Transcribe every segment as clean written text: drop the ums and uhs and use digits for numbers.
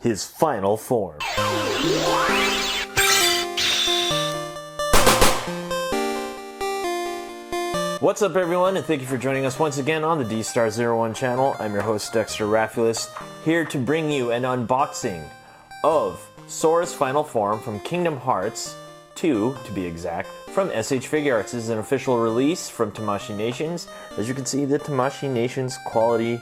his final form. What's up everyone, and thank you for joining us once again on the D-Star01 channel. I'm your host Dexter Arafiles, here to bring you an unboxing of Sora's final form from Kingdom Hearts 2, to be exact, from SH Figuarts. This is an official release from Tamashii Nations. As you can see, the Tamashii Nations quality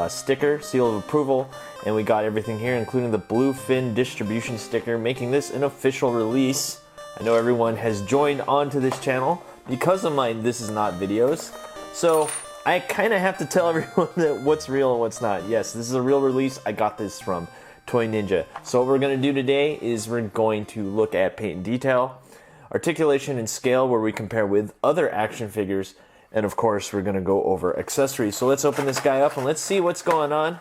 sticker, seal of approval, and we got everything here, including the Bluefin distribution sticker, making this an official release. I know everyone has joined onto this channel because of my This Is Not videos, so I kind of have to tell everyone that what's real and what's not. Yes, this is a real release. I got this from Toy Ninja. So what we're going to do today is we're going to look at paint and detail, articulation and scale, where we compare with other action figures, and of course we're going to go over accessories. So let's open this guy up and let's see what's going on.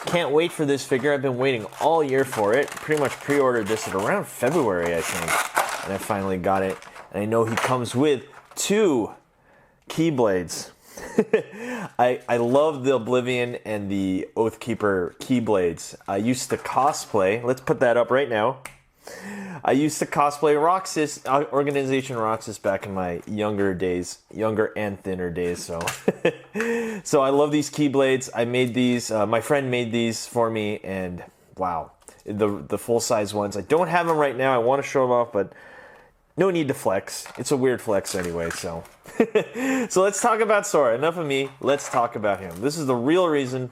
Can't wait for this figure. I've been waiting all year for it. Pretty much pre-ordered this at around February, I think, and I finally got it. And I know he comes with 2 Keyblades. I love the Oblivion and the Oathkeeper Keyblades. I used to cosplay, let's put that up right now. I used to cosplay Roxas, Organization Roxas, back in my younger days, younger and thinner days, so. So I love these Keyblades. I made these, my friend made these for me, and wow, the full-size ones. I don't have them right now, I want to show them off, but no need to flex. It's a weird flex anyway, so. So let's talk about Sora. Enough of me, let's talk about him. This is the real reason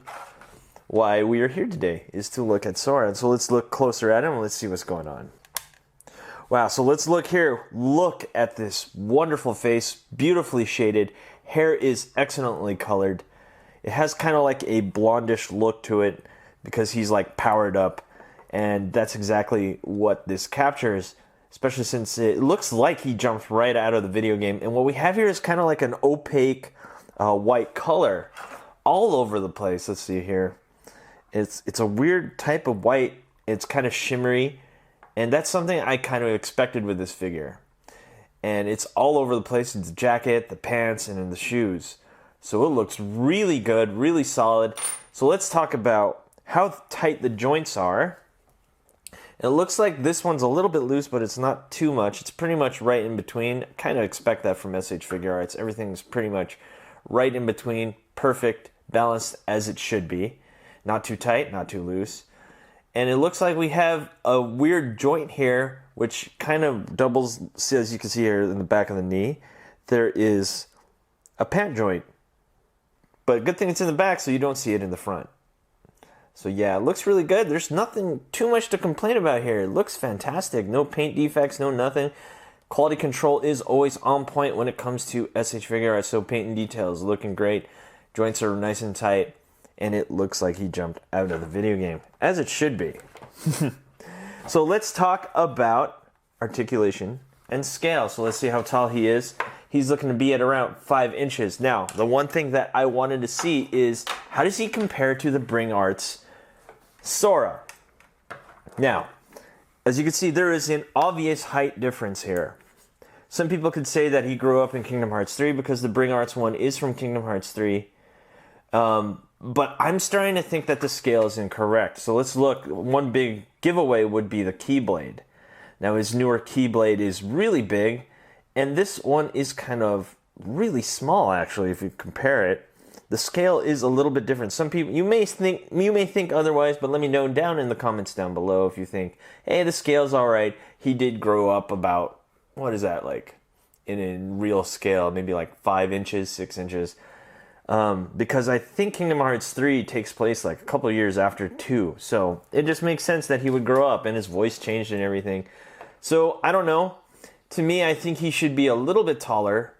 why we are here today, is to look at Sora. And so let's look closer at him and let's see what's going on. Wow, so let's look here. Look at this wonderful face, beautifully shaded. Hair is excellently colored. It has kind of like a blondish look to it because he's like powered up. And that's exactly what this captures, especially since it looks like he jumped right out of the video game. And what we have here is kind of like an opaque white color all over the place. Let's see here. It's a weird type of white. It's kind of shimmery, and that's something I kind of expected with this figure. And it's all over the place. It's the jacket, the pants, and in the shoes. So it looks really good, really solid. So let's talk about how tight the joints are. It looks like this one's a little bit loose, but it's not too much. It's pretty much right in between. Kind of expect that from SH Figuarts. Everything's pretty much right in between, perfect, balanced as it should be. Not too tight, not too loose. And it looks like we have a weird joint here, which kind of doubles, as you can see here in the back of the knee. There is a pant joint. But good thing it's in the back so you don't see it in the front. So yeah, it looks really good. There's nothing too much to complain about here. It looks fantastic. No paint defects, no nothing. Quality control is always on point when it comes to SH Figuarts. So paint and details looking great. Joints are nice and tight. And it looks like he jumped out of the video game, as it should be. So let's talk about articulation and scale. So let's see how tall he is. He's looking to be at around 5 inches. Now, the one thing that I wanted to see is, how does he compare to the Bring Arts Sora? Now, as you can see, there is an obvious height difference here. Some people could say that he grew up in Kingdom Hearts 3 because the Bring Arts one is from Kingdom Hearts 3. But I'm starting to think that the scale is incorrect. So let's look. One big giveaway would be the Keyblade. Now his newer Keyblade is really big, and this one is kind of really small actually if you compare it. The scale is a little bit different. Some people, you may think otherwise, but let me know down in the comments down below if you think, hey, the scale's all right. He did grow up about, what is that, like in real scale, maybe like 5 inches, 6 inches. Because I think Kingdom Hearts 3 takes place like a couple of years after 2. So it just makes sense that he would grow up and his voice changed and everything. So I don't know. To me, I think he should be a little bit taller,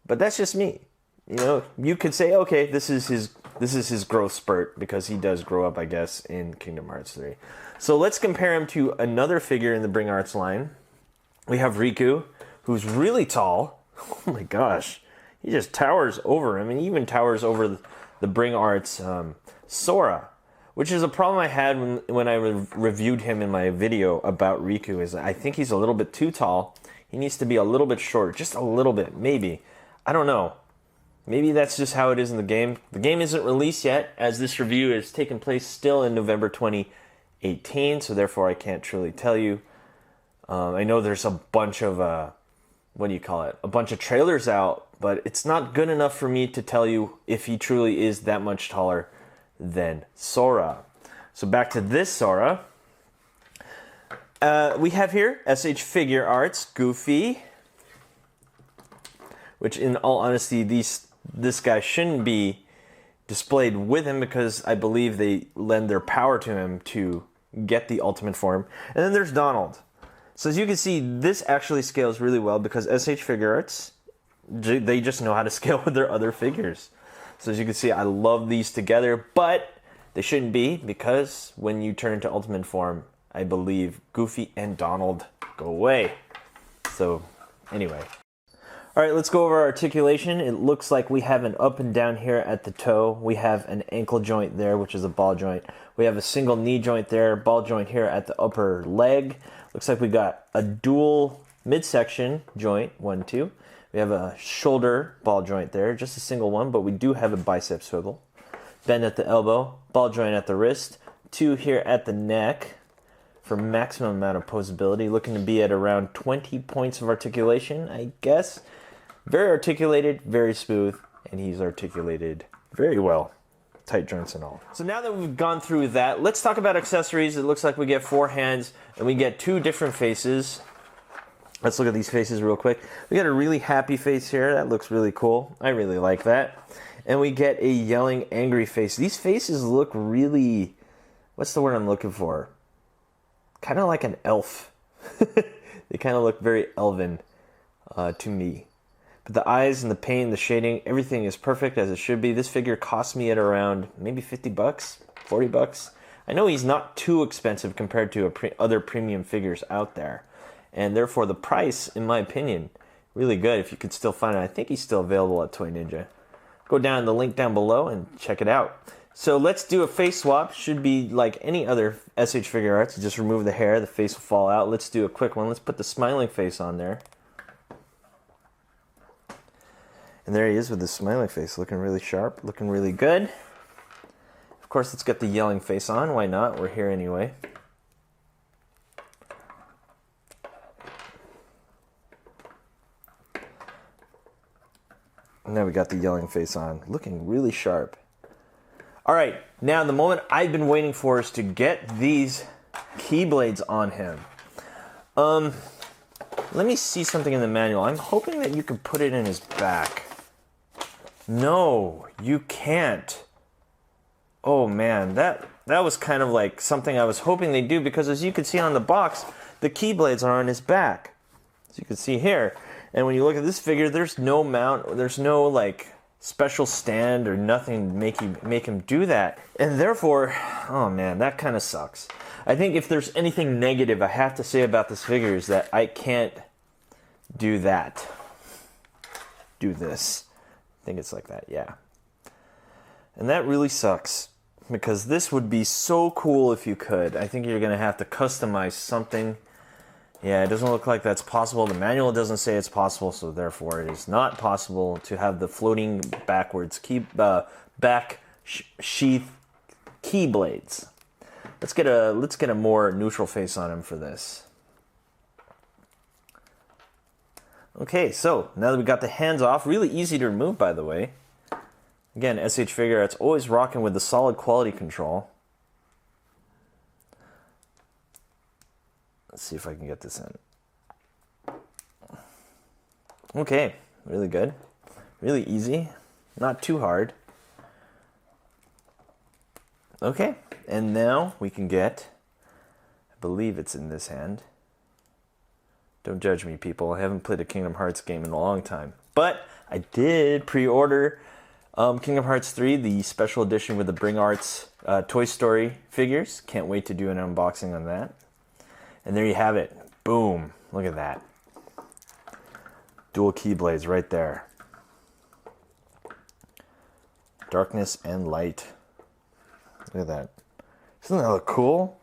but that's just me. You know, you could say, okay, this is his growth spurt because he does grow up, I guess, in Kingdom Hearts 3. So let's compare him to another figure in the Bring Arts line. We have Rigo, who's really tall. Oh my gosh. He just towers over him, and even towers over the Bring Arts Sora, which is a problem I had when I reviewed him in my video about Riku. Is I think he's a little bit too tall. He needs to be a little bit shorter, just a little bit, maybe. I don't know. maybe that's just how it is in the game. The game isn't released yet, as this review is taking place still in November 2018, so therefore I can't truly tell you. I know there's a bunch of, what do you call it? A bunch of trailers out, but it's not good enough for me to tell you if he truly is that much taller than Sora. So back to this Sora. We have here SH Figuarts Goofy, which in all honesty, this guy shouldn't be displayed with him because I believe they lend their power to him to get the ultimate form. And then there's Donald. So as you can see, this actually scales really well because SH Figuarts, they just know how to scale with their other figures. So as you can see, I love these together, but they shouldn't be because when you turn into ultimate form, I believe Goofy and Donald go away. So anyway. All right, let's go over articulation. It looks like we have an up and down here at the toe. We have an ankle joint there, which is a ball joint. We have a single knee joint there, ball joint here at the upper leg. Looks like we got a dual midsection joint, 1, 2. We have a shoulder ball joint there, just a single one, but we do have a bicep swivel. Bend at the elbow, ball joint at the wrist, 2 here at the neck for maximum amount of posability, looking to be at around 20 points of articulation, I guess. Very articulated, very smooth, and he's articulated very well. Tight joints and all. So now that we've gone through that, let's talk about accessories. It looks like we get 4 hands and we get 2 different faces. Let's look at these faces real quick. We got a really happy face here. That looks really cool. I really like that. And we get a yelling, angry face. These faces look really, what's the word I'm looking for? Kind of like an elf. They kind of look very elven to me. But the eyes and the paint, the shading, everything is perfect as it should be. This figure cost me at around maybe 50 bucks, 40 bucks. I know he's not too expensive compared to other premium figures out there. And therefore the price, in my opinion, really good if you could still find it. I think he's still available at Toy Ninja. Go down the link down below and check it out. So let's do a face swap. Should be like any other SH Figuarts. You just remove the hair, the face will fall out. Let's do a quick one. Let's put the smiling face on there. And there he is with the smiling face, looking really sharp, looking really good. Of course, let's get the yelling face on. Why not? We're here anyway. And now we got the yelling face on, looking really sharp. All right, now the moment I've been waiting for is to get these keyblades on him. Let me see something in the manual. I'm hoping that you can put it in his back. No, you can't. Oh man, that was kind of like something I was hoping they'd do because as you can see on the box, the keyblades are on his back. As you can see here. And when you look at this figure, there's no mount, there's no like special stand or nothing to make him do that. And therefore, oh man, that kind of sucks. I think if there's anything negative I have to say about this figure is that I can't do that. Do this. I think it's like that, yeah. And that really sucks because this would be so cool if you could. I think you're going to have to customize something. Yeah, it doesn't look like that's possible. The manual doesn't say it's possible, so therefore it is not possible to have the floating backwards sheath keyblades. Let's get a more neutral face on him for this. Okay, so now that we got the hands off, really easy to remove, by the way. Again, SH Figuarts always rocking with the solid quality control. Let's see if I can get this in. Okay, really good. Really easy. Not too hard. Okay, and now we can get, I believe it's in this hand. Don't judge me, people. I haven't played a Kingdom Hearts game in a long time. But I did pre-order Kingdom Hearts 3, the special edition with the Bring Arts Toy Story figures. Can't wait to do an unboxing on that. And there you have it. Boom. Look at that. Dual keyblades right there. Darkness and light. Look at that. Doesn't that look cool?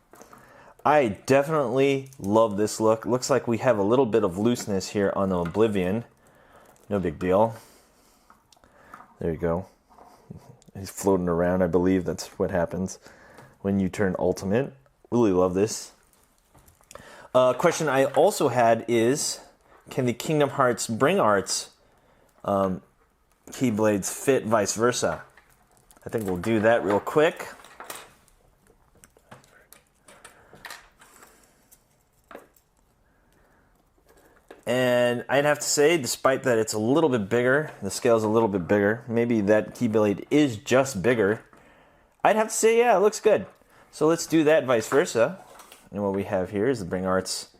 I definitely love this look. Looks like we have a little bit of looseness here on the Oblivion. No big deal. There you go. He's floating around. I believe that's what happens when you turn ultimate. Really love this. Question I also had is, can the Kingdom Hearts Bring Arts Keyblades fit vice versa? I think we'll do that real quick. And I'd have to say, despite that it's a little bit bigger, the scale's a little bit bigger, maybe that Keyblade is just bigger, I'd have to say, yeah, it looks good. So let's do that vice versa. And what we have here is the Bring Arts.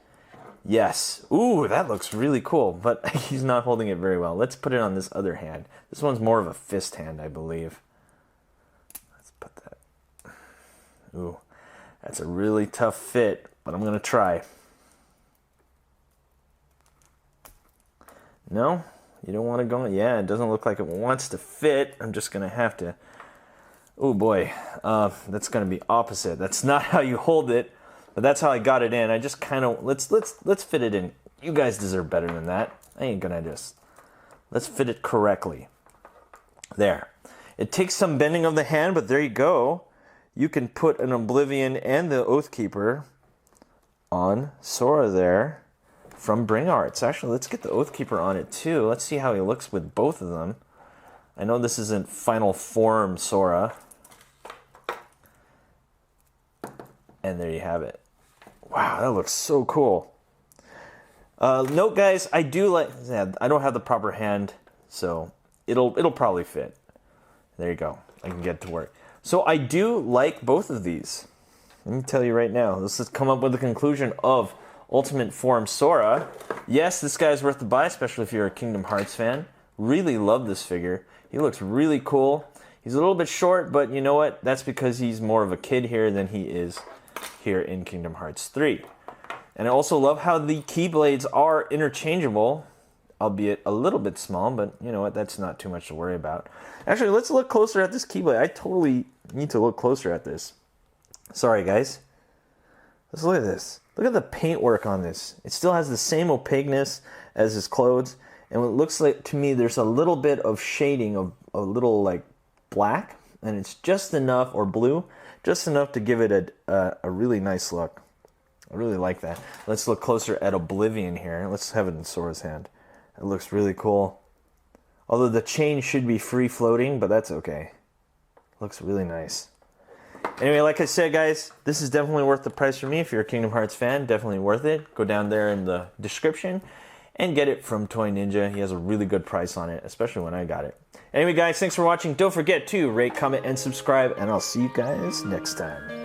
Yes. Ooh, that looks really cool, but he's not holding it very well. Let's put it on this other hand. This one's more of a fist hand, I believe. Let's put that. Ooh, that's a really tough fit, but I'm going to try. No? You don't want to go? Yeah, it doesn't look like it wants to fit. I'm just going to have to... Oh boy, that's going to be opposite. That's not how you hold it, but that's how I got it in. I just kind of... Let's fit it in. You guys deserve better than that. I ain't going to just... Let's fit it correctly. There. It takes some bending of the hand, but there you go. You can put an Oblivion and the Oathkeeper on Sora there. From Bring Arts. Actually, let's get the Oathkeeper on it too. Let's see how he looks with both of them. I know this isn't final form Sora. And there you have it. Wow, that looks so cool. Note, guys, I do like... Yeah, I don't have the proper hand, so it'll probably fit. There you go. I can get to work. So I do like both of these. Let me tell you right now. Let's just come up with the conclusion of Ultimate Form Sora. Yes, this guy's worth the buy, especially if you're a Kingdom Hearts fan. Really love this figure. He looks really cool. He's a little bit short, but you know what? That's because he's more of a kid here than he is here in Kingdom Hearts 3. And I also love how the Keyblades are interchangeable, albeit a little bit small, but you know what? That's not too much to worry about. Actually, let's look closer at this Keyblade. I totally need to look closer at this. Sorry, guys. Let's look at this. Look at the paintwork on this. It still has the same opaqueness as his clothes. And it looks like, to me, there's a little bit of shading of a little like black. And it's just enough, or blue, just enough to give it a really nice look. I really like that. Let's look closer at Oblivion here. Let's have it in Sora's hand. It looks really cool. Although the chain should be free floating, but that's okay. Looks really nice. Anyway, like I said, guys, this is definitely worth the price for me. If you're a Kingdom Hearts fan, definitely worth it. Go down there in the description and get it from Toy Ninja. He has a really good price on it, especially when I got it. Anyway, guys, thanks for watching. Don't forget to rate, comment, and subscribe, and I'll see you guys next time.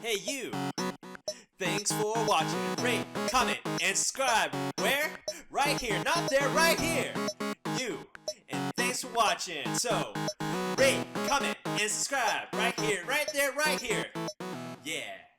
Hey you! Thanks for watching. Rate, comment, and subscribe. Where? Right here. Not there, right here. You. thanks for watching. So, rate, comment, and subscribe right here, right there, right here. Yeah.